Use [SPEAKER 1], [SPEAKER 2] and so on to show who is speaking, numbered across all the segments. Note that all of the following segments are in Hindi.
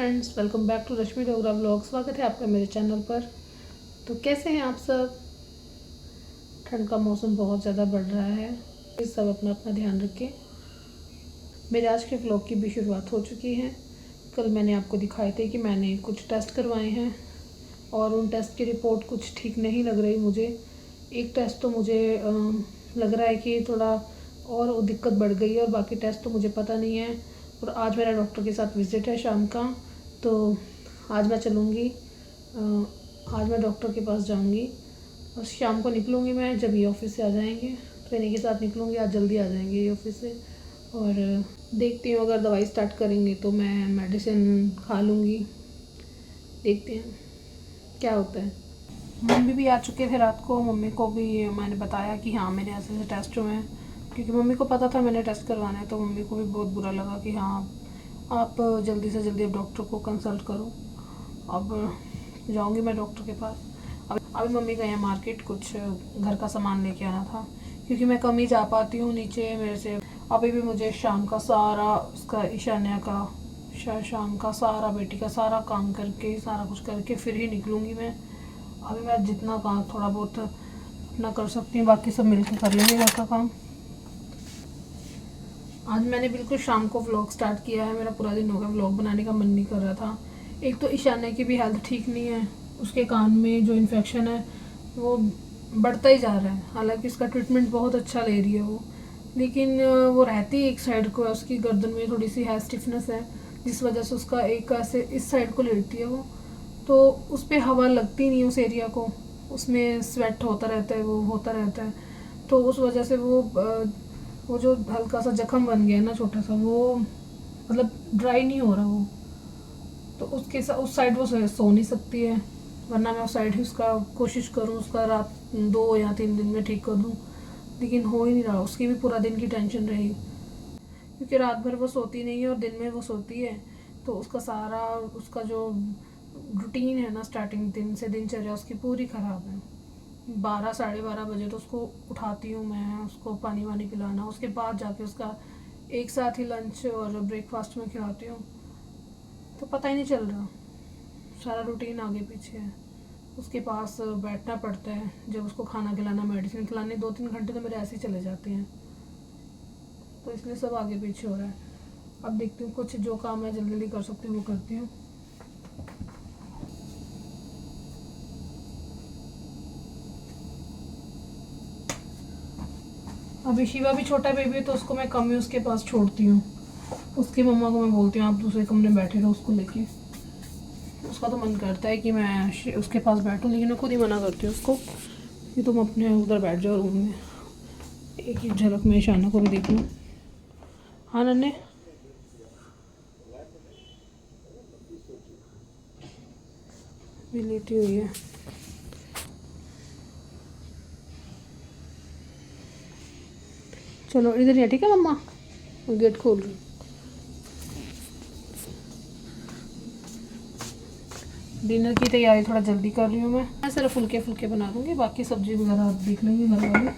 [SPEAKER 1] Friends, welcome back to Rashmi Dogra vlog. स्वागत है आपका मेरे चैनल पर। तो कैसे हैं आप सब? ठंड का मौसम बहुत ज़्यादा बढ़ रहा है, इस सब अपना अपना ध्यान रखें। मेरे आज के व्लॉग की भी शुरुआत हो चुकी है। कल मैंने आपको दिखाए थे कि मैंने कुछ टेस्ट करवाए हैं और उन टेस्ट की रिपोर्ट कुछ ठीक नहीं लग रही मुझे। एक टेस्ट तो मुझे लग रहा है कि थोड़ा और दिक्कत बढ़ गई है और बाकी टेस्ट तो मुझे पता नहीं है। और आज मेरा डॉक्टर के साथ विज़िट है शाम का, तो आज मैं चलूँगी। आज मैं डॉक्टर के पास जाऊँगी और शाम को निकलूँगी मैं, जब ये ऑफिस से आ जाएंगे तो इन्हीं के साथ निकलूँगी। आज जल्दी आ जाएंगे ये ऑफिस से और देखती हूँ, अगर दवाई स्टार्ट करेंगे तो मैं मेडिसिन खा लूँगी। देखते हैं क्या होता है। मम्मी भी आ चुके थे रात को। मम्मी को भी मैंने बताया कि हाँ मेरे ऐसे ऐसे टेस्ट हुए हैं, क्योंकि मम्मी को पता था मैंने टेस्ट करवाना है। तो मम्मी को भी बहुत बुरा लगा कि हाँ आप जल्दी से जल्दी अब डॉक्टर को कंसल्ट करो। अब जाऊंगी मैं डॉक्टर के पास। अभी मम्मी गए हैं मार्केट, कुछ घर का सामान लेके आना था, क्योंकि मैं कम ही जा पाती हूँ नीचे मेरे से। अभी भी मुझे शाम का सारा उसका ईशान्या का शाम का सारा बेटी का सारा काम करके सारा कुछ करके फिर ही निकलूँगी मैं। अभी मैं जितना काम थोड़ा बहुत अपना कर सकती हूँ, बाकी सब मिलकर कर लेंगे घर का काम। आज मैंने बिल्कुल शाम को व्लॉग स्टार्ट किया है। मेरा पूरा दिन हो गया, व्लॉग बनाने का मन नहीं कर रहा था। एक तो ईशान्या की भी हेल्थ ठीक नहीं है, उसके कान में जो इन्फेक्शन है वो बढ़ता ही जा रहा है। हालांकि उसका ट्रीटमेंट बहुत अच्छा ले रही है वो, लेकिन वो रहती है एक साइड को, उसकी गर्दन में थोड़ी सी है स्टिफनेस है, जिस वजह से उसका एक ऐसे इस साइड को लेटती है वो, तो उस पर हवा लगती नहीं है उस एरिया को, उसमें स्वेट होता रहता है, वो होता रहता है। तो उस वजह से वो जो हल्का सा जख्म बन गया है ना छोटा सा, वो मतलब ड्राई नहीं हो रहा वो, तो उसके उस साइड वो सो नहीं सकती है। वरना मैं उस साइड ही उसका कोशिश करूँ उसका रात 2 या 3 दिन में ठीक कर दूँ, लेकिन हो ही नहीं रहा। उसकी भी पूरा दिन की टेंशन रही, क्योंकि रात भर वो सोती नहीं है और दिन में वो सोती है। तो उसका सारा उसका जो रूटीन है ना, स्टार्टिंग दिन से दिनचर्या उसकी पूरी ख़राब है। 12 साढ़े 12 बजे तो उसको उठाती हूँ मैं, उसको पानी वानी पिलाना, उसके बाद जाके उसका एक साथ ही लंच और ब्रेकफास्ट में खिलाती हूँ। तो पता ही नहीं चल रहा, सारा रूटीन आगे पीछे है। उसके पास बैठना पड़ता है, जब उसको खाना खिलाना मेडिसिन खिलाने 2-3 घंटे तो मेरे ऐसे ही चले जाते हैं। तो इसलिए सब आगे पीछे हो रहा है। अब देखती हूँ, कुछ जो काम मैं जल्दी जल्दी कर सकती हूँ वो करती हूँ। अभी शिवा भी छोटा बेबी है, तो उसको मैं कम ही उसके पास छोड़ती हूँ। उसकी मम्मा को मैं बोलती हूँ आप दूसरे कमरे में बैठे रहो उसको लेके। उसका तो मन करता है कि मैं उसके पास बैठूँ, लेकिन मैं खुद ही मना करती हूँ उसको कि तुम अपने उधर बैठ जाओ रूम में। एक ही झलक में ईशाना को भी देख लूँ। हाँ नन्हे, भी लेटी हुई है। चलो इधर ही है, ठीक है मम्मा, गेट खोल रही। डिनर की तैयारी थोड़ा जल्दी कर रही हूँ मैं सिर्फ फुल्के फुल्के बना दूँगी, बाकी सब्जी वगैरह देख लेंगे घर वाले।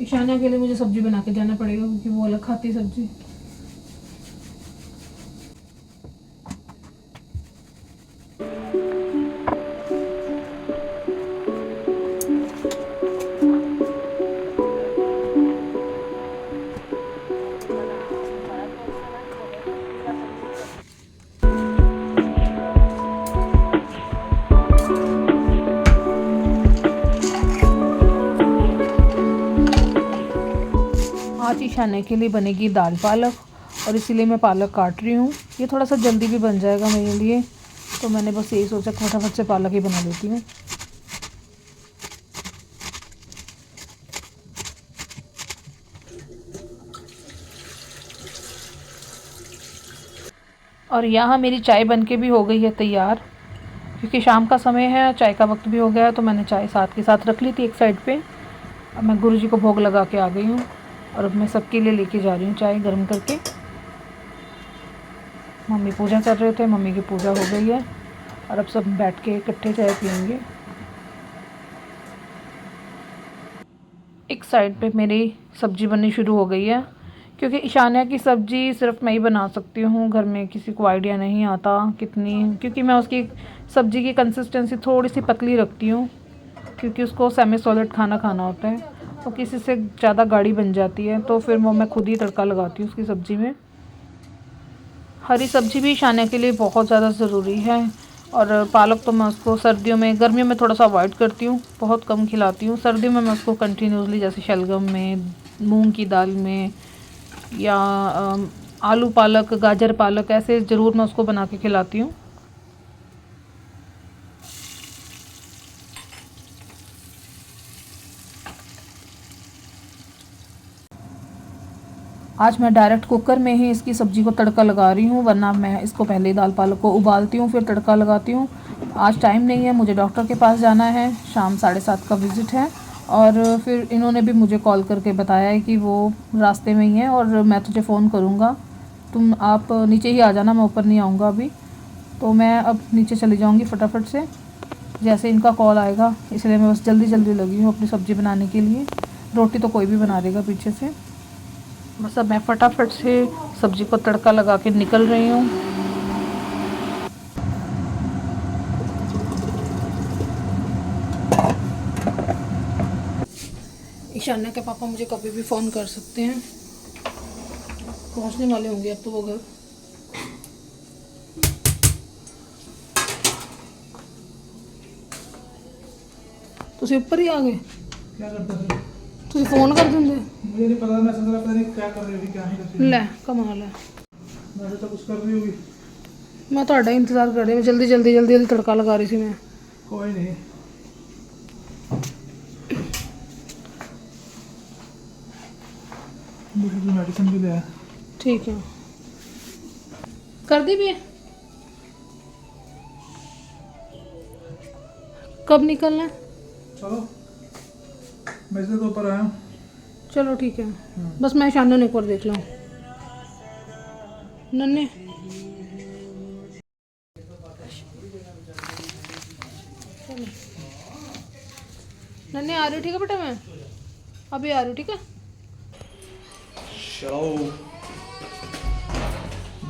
[SPEAKER 1] ईशाना के लिए मुझे सब्जी बना के जाना पड़ेगा, क्योंकि वो अलग खाती सब्जी। आज ईशान्य के लिए बनेगी दाल पालक, और इसीलिए मैं पालक काट रही हूँ। ये थोड़ा सा जल्दी भी बन जाएगा मेरे लिए, तो मैंने बस यही सोचा फटाफट से पालक ही बना लेती हूँ। और यहाँ मेरी चाय बनके भी हो गई है तैयार, क्योंकि शाम का समय है, चाय का वक्त भी हो गया है। तो मैंने चाय साथ के साथ रख ली थी एक साइड पे। अब मैं गुरुजी को भोग लगा के आ गई हूँ, और अब मैं सबके लिए लेके जा रही हूँ चाय गर्म करके। मम्मी पूजा कर रहे थे, मम्मी की पूजा हो गई है, और अब सब बैठ के इकट्ठे चाय पियेंगे। एक साइड पे मेरी सब्ज़ी बननी शुरू हो गई है। क्योंकि ईशानिया की सब्ज़ी सिर्फ मैं ही बना सकती हूँ, घर में किसी को आइडिया नहीं आता कितनी, क्योंकि मैं उसकी सब्ज़ी की कंसिस्टेंसी थोड़ी सी पतली रखती हूँ, क्योंकि उसको सेमी सॉलिड खाना होता है, तो किसी से ज़्यादा गाढ़ी बन जाती है, तो फिर वो मैं खुद ही तड़का लगाती हूँ उसकी सब्ज़ी में। हरी सब्ज़ी भी ईशानिया के लिए बहुत ज़्यादा ज़रूरी है। और पालक तो मैं उसको सर्दियों में, गर्मियों में थोड़ा सा अवॉइड करती हूँ, बहुत कम खिलाती हूँ। सर्दियों में मैं उसको कंटिन्यूसली, जैसे शलगम में, मूंग की दाल में, या आलू पालक, गाजर पालक, ऐसे ज़रूर मैं उसको बना के खिलाती हूँ। आज मैं डायरेक्ट कुकर में ही इसकी सब्ज़ी को तड़का लगा रही हूँ, वरना मैं इसको पहले दाल पालक को उबालती हूँ फिर तड़का लगाती हूँ। आज टाइम नहीं है, मुझे डॉक्टर के पास जाना है, शाम 7:30 का विज़िट है। और फिर इन्होंने भी मुझे कॉल करके बताया है कि वो रास्ते में ही है और मैं तुझे फ़ोन करूँगा, आप नीचे ही आ जाना, मैं ऊपर नहीं आऊँगा अभी। तो मैं अब नीचे चली जाऊँगी फटाफट से, जैसे इनका कॉल आएगा, इसलिए मैं बस जल्दी लगी हूँ अपनी सब्ज़ी बनाने के लिए। रोटी तो कोई भी बना देगा पीछे से। बस अब मैं फटाफट से सब्ज़ी को तड़का लगा के निकल रही हूँ। ईशान्या के पापा मुझे कभी भी फ़ोन कर सकते हैं, पहुँचने वाले होंगे अब तो वो घर। तुसी ऊपर ही आ गए?
[SPEAKER 2] क्या करते थे?
[SPEAKER 1] तुसी फ़ोन कर देंगे?
[SPEAKER 2] मुझे नहीं पता, मैं समझ रहा, पता नहीं क्या कर रही थी, क्या नहीं कर रही।
[SPEAKER 1] ले कमाल है,
[SPEAKER 2] वैसे तो कुछ कर रही होगी।
[SPEAKER 1] मैं ਤੁਹਾਡਾ इंतज़ार कर रही हूँ, जल्दी तड़का लगा रही थी मैं।
[SPEAKER 2] कोई नहीं, दूसरी मेडिसिन भी ले आया।
[SPEAKER 1] ठीक है, कर दी भी है। कब निकलना है?
[SPEAKER 2] चलो, मैं इसलिए तो ऊपर आया हूँ।
[SPEAKER 1] चलो ठीक है, बस मैं ईशान्या ने एक बार देख लूँ। नन्हे नन्हे आ रही हूँ, ठीक है बेटा, मैं अभी आ रही हूँ, ठीक है।
[SPEAKER 2] चलो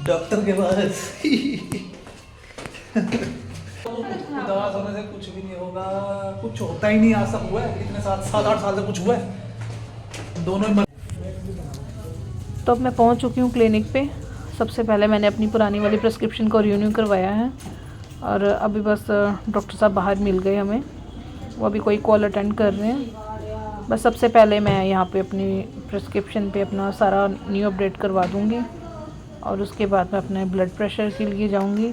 [SPEAKER 2] डॉक्टर के पास। दवा खाने से कुछ भी नहीं होगा, कुछ होता ही नहीं, आज तक हुआ है इतने 7-8 साल से कुछ हुआ है दोनों ही।
[SPEAKER 1] तो अब मैं पहुंच चुकी हूं क्लिनिक पे। सबसे पहले मैंने अपनी पुरानी वाली प्रिस्क्रिप्शन को रिन्यू करवाया है, और अभी बस डॉक्टर साहब बाहर मिल गए हमें, वो अभी कोई कॉल अटेंड कर रहे हैं। बस सबसे पहले मैं यहाँ पे अपनी प्रिस्क्रिप्शन पे अपना सारा न्यू अपडेट करवा दूँगी, और उसके बाद मैं अपने ब्लड प्रेशर के लिए जाऊँगी।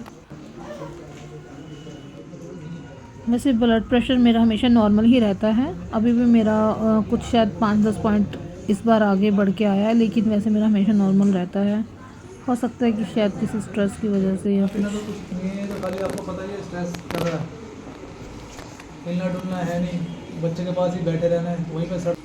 [SPEAKER 1] वैसे ब्लड प्रेशर मेरा हमेशा नॉर्मल ही रहता है, अभी भी मेरा कुछ शायद 5-10 पॉइंट इस बार आगे बढ़ के आया है, लेकिन वैसे मेरा हमेशा नॉर्मल रहता है। हो सकता है कि शायद किसी स्ट्रेस की वजह से या
[SPEAKER 2] तो कुछ नहीं है, तो खाली आपको पता ही है स्ट्रेस कर रहा है, हिलना डुलना है नहीं, बच्चे के पास ही बैठे रहना है, वहीं पे सर